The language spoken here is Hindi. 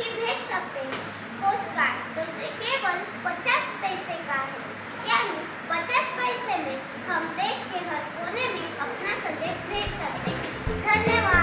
भी भेज सकते हैं। पोस्ट कार्ड तो केवल 50 पैसे का है, यानी 50 पैसे में हम देश के हर कोने में अपना संदेश भेज सकते हैं। धन्यवाद।